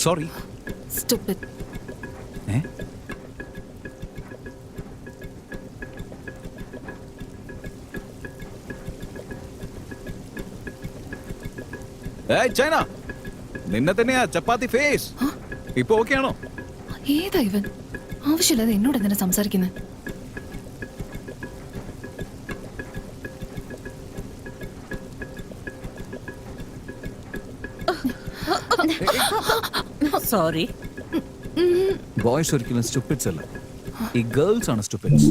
Sorry. Stupid. China, നിന്നെ തന്നെയാ ചപ്പാത്തി face. ഇപ്പൊ ഓക്കെ ആണോ? ഏതാ ഇവൻ? ആവശ്യമില്ലാതെ എന്നോട് എന്തിനാ സംസാരിക്കുന്നത്? സോറി. ബോയ്സ് ഒരിക്കലും സ്റ്റുപ്പിഡ്സ് അല്ല, ഈ ഗേൾസ് ആണ് സ്റ്റുപ്പിഡ്സ്.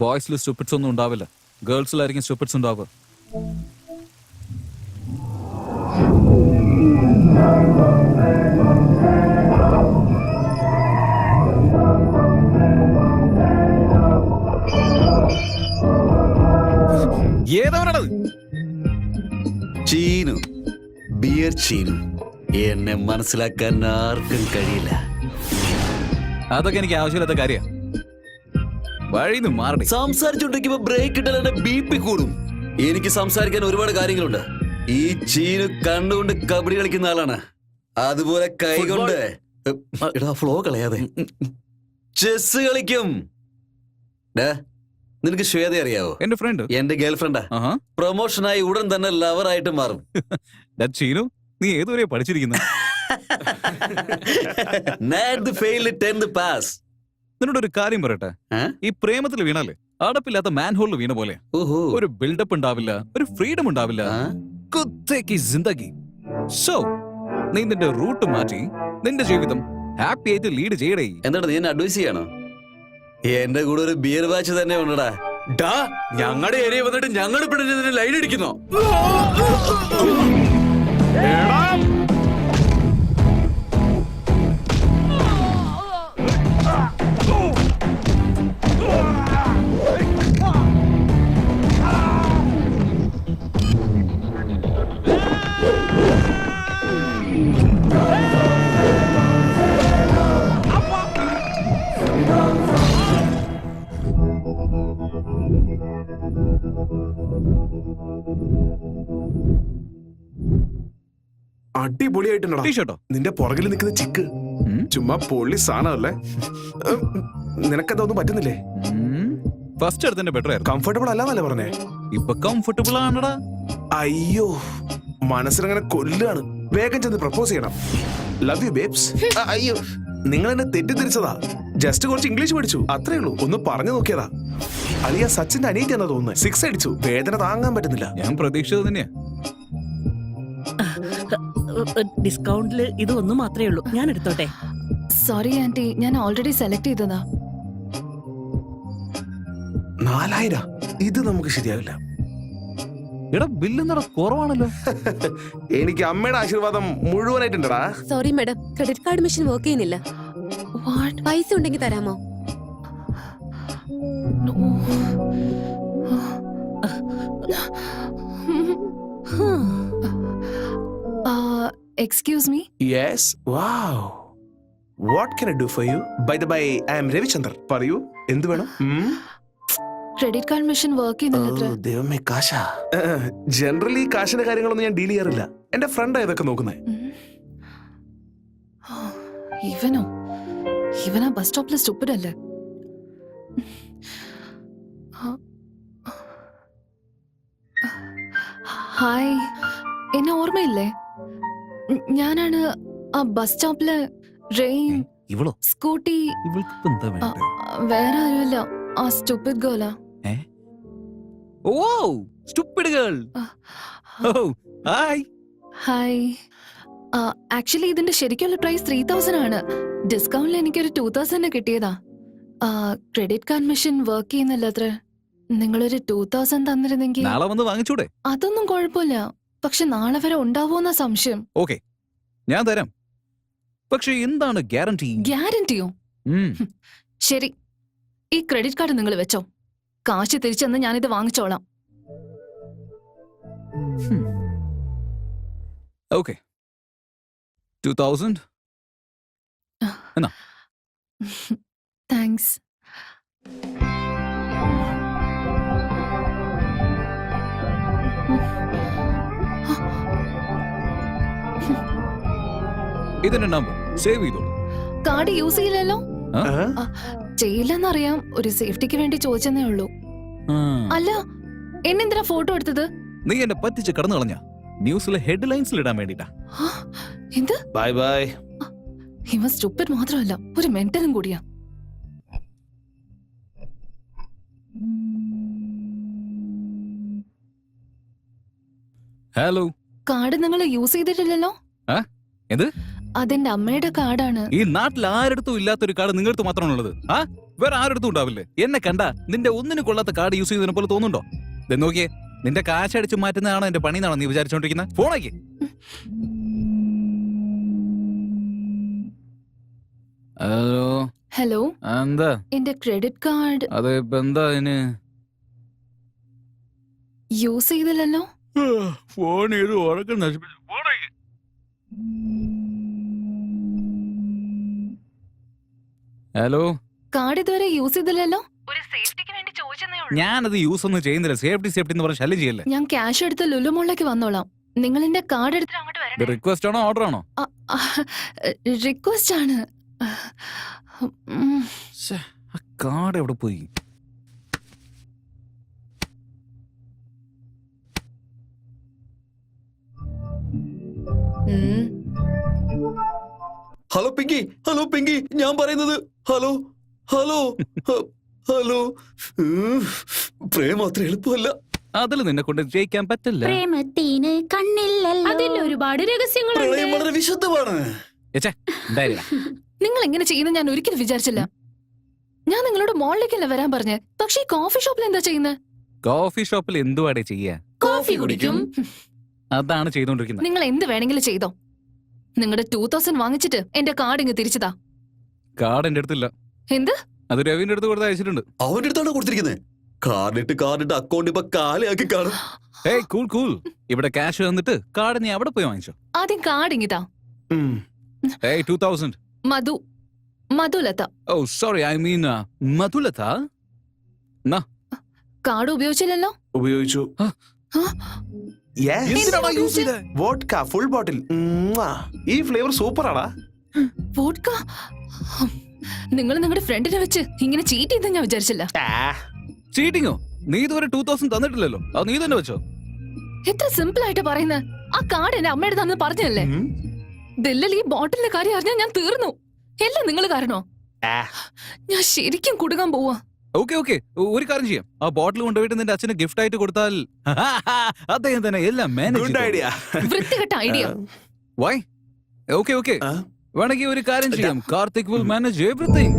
ബോയ്സിൽ സ്റ്റുപ്പിഡ്സ് ഒന്നും ഉണ്ടാവില്ല, ഗേൾസിലായിരിക്കും സ്റ്റുപ്പിഡ്സ് ഉണ്ടാവുക. ഏതവനാണത്? ചീനു, ബിയർ ചീനു. എന്നെ മനസ്സിലാക്കാൻ ആർക്കും കഴിയില്ല. അതൊക്കെ എനിക്ക് ആവശ്യമില്ലാത്ത കാര്യ. വഴിന്ന് മാറടി. സംസാരിച്ചോണ്ടിരിക്കുമ്പോ ബ്രേക്ക് ഇട്ടാൽ എന്റെ ബി.പി കൂടും. എനിക്ക് സംസാരിക്കാൻ ഒരുപാട് കാര്യങ്ങളുണ്ട്. ഈ ചീനു കണ്ടുകൊണ്ട് കബഡി കളിക്കുന്ന ആളാണ്, അതുപോലെ കൈകൊണ്ട് ഫ്ലോ കളയാതെ ചെസ് കളിക്കും. നിനക്ക് ശ്വേത അറിയാവോ? എന്റെ ഫ്രണ്ട്, എന്റെ ഗേൾ ഫ്രണ്ടാ. പ്രൊമോഷനായി ഉടൻ തന്നെ ലവറായിട്ട് മാറും. ചീനു, നീ ഏതുവരെ പഠിച്ചിരിക്കുന്നു? നിന്നോടൊരു കാര്യം പറയട്ടെ, ഈ പ്രേമത്തിൽ വീണാലേ അടപ്പില്ലാത്ത മാൻഹോളിൽ വീണ പോലെ. ഒരു ബിൽഡപ്പ് ഉണ്ടാവില്ല, ഒരു ഫ്രീഡം ഉണ്ടാവില്ല. കുത്തേക്ക് ജിന്ദഗി. സോ നീ നിന്റെ റൂട്ട് മാറ്റി നിന്റെ ജീവിതം ഹാപ്പി ആയിട്ട് ലീഡ് ചെയ്യടേ. എന്താണ് നീ എന്നെ അഡ്വൈസ് ചെയ്യണോ? എന്റെ കൂടെ ഒരു ബിയർ ബാച്ച് തന്നെ ഉണ്ടടാ. ഞങ്ങളുടെ ഏരിയ വന്നിട്ട് ഞങ്ങൾ ഇവിടെ ലൈൻ അടിക്കുന്നോ? അടിപൊളിയായിട്ടുണ്ടോ ടീഷർട്ടോ? നിന്റെ പുറകിൽ നിൽക്കുന്ന ചിക്ക് ചുമ്മാ പൊള്ളി സാധനമല്ലേ? നിനക്കെന്താ ഒന്നും പറ്റുന്നില്ലേ? ഫസ്റ്റ് എടുത്തന്നെ ബെറ്റർ ആയിരുന്നു. കംഫർട്ടബിൾ അല്ലാന്നല്ലേ പറഞ്ഞേ? ഇപ്പൊ കംഫർട്ടബിൾ ആണടാ. അയ്യോ, മനസ്സിലങ്ങനെ കൊല്ലാണ്. വേഗം ചെന്ന് പ്രപ്പോസ് ചെയ്യണം. Love you babes. അയ്യോ, നിങ്ങൾ എന്നെ തെറ്റിദ്ധരിച്ചതാ. ജസ്റ്റ് കുറച്ച് ഇംഗ്ലീഷ് പഠിച്ചു, അത്രേ ഉള്ളൂ. ഒന്ന് പറഞ്ഞു നോക്കിയതാ. അലിയ സച്ചിന്റെ അനിയത്തിയാണെന്ന് തോന്നുന്നത്. 6 അടിച്ചു, വേദന താങ്ങാൻ പറ്റുന്നില്ല. ഞാൻ പ്രതീക്ഷിച്ചത് തന്നെയാ. ഡിസ്കൗണ്ടില് ഇത് ഒന്നും മാത്രമേ ഉള്ളൂ, ഞാൻ എടുത്തോട്ടെ. സോറി ആന്റി, ഞാൻ ഓൾറെഡി സെലക്ട് ചെയ്തതാ. 4000 ഇത് നമുക്ക് ശരിയാവില്ല. എടാ ബില്ല് എന്താ കുറവാണല്ലോ? എനിക്ക് അമ്മയുടെ ആശീർവാദം മുഴുവനായിട്ടുണ്ടടാ. Sorry madam, credit card machine work ചെയ്യുന്നില്ല. പൈസ ഉണ്ടെങ്കിൽ തരാമോ? Excuse me? Yes. Wow. What can I do for you? By the way, I am Ravichandar. പറയൂ, എന്ത് വേണം? ക്രെഡിറ്റ് കാർഡ് മെഷീൻ വർക്ക് ചെയ്യുന്നില്ല. ദൈവമേ, കാശാ. ജനറലി കാശിന്റെ കാര്യങ്ങളൊന്നും ഞാൻ ഡീൽ ചെയ്യാറില്ല. എന്റെ ഫ്രണ്ടാ ഇതൊക്കെ നോക്കുന്നേ. ഇവനാ ബസ് സ്റ്റോപ്പിലെ സ്റ്റുപ്പിഡ് അല്ലേ? ഹായ്, എന്നെ ഓർമ്മയില്ലേ? ഞാനാണ് ആ ബസ് സ്റ്റോപ്പില് റെയിൻ. ഇവളോ? സ്കൂട്ടി. ഇവൾക്ക് എന്താ വേണ്ടേ? വേറെ ആരുമല്ല, ആ സ്റ്റുപ്പിഡ് ഗേളാ. ഓ, സ്റ്റുപ്പിഡ് ഗേൾ. ഓ, ഹായ്. ഹായ്. ആക്ച്വലി ഇതിന്റെ ശരിക്കുള്ള പ്രൈസ് 3000 ആണ്. ഡിസ്കൗണ്ടിൽ എനിക്കൊരു 2000 കിട്ടിയതാ. ക്രെഡിറ്റ് കാർഡ് മെഷീൻ വർക്ക് ചെയ്യുന്നില്ല അത്ര. നിങ്ങളൊരു 2000 തന്നിരുന്നെങ്കിൽ. നാളെ വന്ന് വാങ്ങിച്ചൂടെ? അതൊന്നും കുഴപ്പമില്ല, പക്ഷെ നാളെ വരെ ഉണ്ടാവോന്ന സംശയം. ഓക്കെ, ഞാൻ തരാം. പക്ഷെ എന്താണ് ഗ്യാരണ്ടി? ഗ്യാരണ്ടിയോ? ശരി, ഈ ക്രെഡിറ്റ് കാർഡ് നിങ്ങൾ വെച്ചോ. കാശ് തിരിച്ചെന്ന് ഞാനിത് വാങ്ങിച്ചോളാം. ഓക്കെ, 2000 എന്നാ താങ്ക്സ്. ഇതിന്റെ നമ്പർ സേവ് ചെയ്തോളൂ. കാർഡ് യൂസ് ചെയ്യില്ലല്ലോ? ആ? ചെയ്യില്ലെന്നറിയാം, ഒരു സേഫ്റ്റിക്ക് വേണ്ടി ചോദിച്ചെന്നേ ഉള്ളൂ. ആ. അല്ല, എന്നെന്തിനാ ഫോട്ടോ എടുത്തത്? നീ എന്നെ പറ്റിച്ച് കടന്നു കളഞ്ഞ ന്യൂസിലെ ഹെഡ്ലൈൻസിൽ ഇടാൻ വേണ്ടിട്ടാ. ആ, എന്ത്? Bye bye. ഇവൻ സ്റ്റുപ്പിഡ് മാത്രമല്ല, ഒരു മെന്റലും കൂടിയാ. ഹലോ. കാർഡ് നിങ്ങൾ യൂസ് ചെയ്തിട്ടില്ലല്ലോ? ആ? എന്ത്? അതെന്റെ അമ്മയുടെ കാർഡാണ്. ഈ നാട്ടിൽ ആരടുത്തും ഇല്ലാത്തൊരു കാർഡ് നിങ്ങളടുത്ത് മാത്രമാണുള്ളത്. ആ, വേറെ ആരടുത്തും ഉണ്ടാവില്ലേ? എന്നെ കണ്ട നിന്റെ ഒന്നിന് കൊള്ളാത്ത കാർഡ് യൂസ് ചെയ്യുന്നതിനെ പോലെ തോന്നുന്നുണ്ടോ? ഇത് നോക്കിയേ, നിന്റെ കാശ് അടിച്ച് മാറ്റുന്നതാണോ എന്റെ പണി എന്നാണോ നീ വിചാരിച്ചോണ്ടിരിക്കുന്നത്? ഫോണാക്കി. ഹലോ. ഹലോ, എന്താ? എന്റെ ക്രെഡിറ്റ് കാർഡ് അത് ഇപ്പൊ എന്താ അതിന്? യൂസ് ചെയ്തില്ലല്ലോ? ഫോൺ ചെയ്ത് ഉറക്കം നശിപ്പിച്ചു. ഫോണാക്കി. ഹലോ. കാർഡ് ഇതുവരെ യൂസ് ചെയ്തില്ലല്ലോ? ഒരു സേഫ്റ്റിക്ക് വേണ്ടി ചോദിച്ചെന്നേ ഉള്ളൂ. ഞാനത് യൂസ് ഒന്നും ചെയ്യുന്നില്ല. സേഫ്റ്റി സേഫ്റ്റി എന്ന് പറഞ്ഞ ശല്യം ചെയ്യല്ലേ. ഞാൻ ക്യാഷ് എടുത്ത് ലുലുമോളിലേക്ക് വന്നോളാം. നിങ്ങൾ എന്റെ കാർഡ് എടുത്തിട്ട് അങ്ങോട്ട് ഇത് വരണേ. റിക്വസ്റ്റ് ആണോ ഓർഡർ ആണോ? റിക്വസ്റ്റ് ആണ്. ഉം. ആ കാർഡ് എവിടെ പോയി? ഉം. ഹലോ പിങ്കി, ഹലോ പിങ്കി, ഞാൻ പറയുന്നത് ഹലോ ഹലോ ഹലോ. പ്രേമം അത്ര എളുപ്പമല്ല. അതിൽ നിന്നെ കൊണ്ട് ജയിക്കാൻ പറ്റില്ല. പ്രേമത്തിന് കണ്ണില്ലല്ലോ. അതിൽ ഒരുപാട് പ്രളയം രഹസ്യങ്ങളുണ്ട്. വളരെ വിശുദ്ധമാണ്. നിങ്ങൾ എങ്ങനെ ചെയ്യുന്ന ഞാൻ ഒരിക്കലും വിചാരിച്ചില്ല. ഞാൻ നിങ്ങളോട് മോളിലേക്കല്ല വരാൻ പറഞ്ഞേ, പക്ഷേ ഈ കോഫി ഷോപ്പിൽ എന്താ ചെയ്യുന്നത്? കോഫി ഷോപ്പിൽ എന്തുവാടെ ചെയ്യാ? കോഫി കുടിക്കും. അതാണ് ചെയ്തോണ്ടിരിക്കുന്നത്. നിങ്ങൾ എന്ത് വേണമെങ്കിലും ചെയ്തോ. നിങ്ങളുടെ 2000 വാങ്ങിച്ചിട്ട് എന്റെ കാർഡ് ഇങ്ങ് തിരിച്ചതാ. കാർഡ് എന്റെ അടുത്തില്ല. എന്ത്? അത് രവിന്റെ അടുത്ത് കൊടുത്ത് അയച്ചിട്ടുണ്ട്. അവന്റെ അടുത്താണ് കൊടുത്തിരിക്കുന്നത്. കാർഡിട്ട് അക്കൗണ്ട് ഇപ്പൊ കാലിയാക്കി കാണും. ഏയ് കൂൾ കൂൾ. ഇവിടെ ക്യാഷ് തന്നിട്ട് കാർഡ് നീ അവിടെ പോയി വാങ്ങിച്ചോ. ആദ്യം കാർഡ് ഇങ്ങിതാ. ഏയ് 2000. മധുലത. ഓ സോറി, ഐ മീൻ മധുലത. കാർഡ് ഉപയോഗിച്ചില്ലല്ലോ? ഉപയോഗിച്ചു. ആ? എന്തിനാടാ യൂസ് ചെയ്തേ? Vodka full bottle. ഈ ഫ്ലേവർ സൂപ്പർ ആടാ. വോഡ്ക? നിങ്ങൾ നിങ്ങളുടെ ഫ്രണ്ടിനെ വെച്ച് ഇങ്ങനെ ചീറ്റ് ചെയ്ത് ഞാൻ വിചാരിച്ചില്ല. ചീറ്റിങ്ങോ? നീ ഇതുവരെ 2000 തന്നിട്ടില്ലല്ലോ. അത് നീ തന്നെ വെച്ചോ. എത്ര സിമ്പിൾ ആയിട്ട് പറയുന്നത്. ആ കാർഡ് എന്റെ അമ്മയുടെ തന്നെ പറഞ്ഞല്ലേ. ദില്ലിൽ ഈ ബോട്ടിലിന്റെ കാര്യം അറിഞ്ഞാൽ ഞാൻ തീർന്നു. എല്ലാം നിങ്ങൾ കാരണോ? ഞാൻ ശരിക്കും കുടുങ്ങാൻ പോവാ. ഓക്കെ ഓക്കെ, ഒരു കാര്യം ചെയ്യാം. ആ ബോട്ടിൽ കൊണ്ടുപോയിട്ട് നിന്റെ അച്ഛന് ഗിഫ്റ്റ് ആയിട്ട് കൊടുത്താൽ അദ്ദേഹം തന്നെ എല്ലാം മാനേജ് ഗുഡ് ഐഡിയ. വൃത്തികെട്ട ഐഡിയ. വൈ? ഓക്കെ ഓക്കെ, വേണമെങ്കിൽ ഒരു കാര്യം ചെയ്യാം. Karthik will manage everything.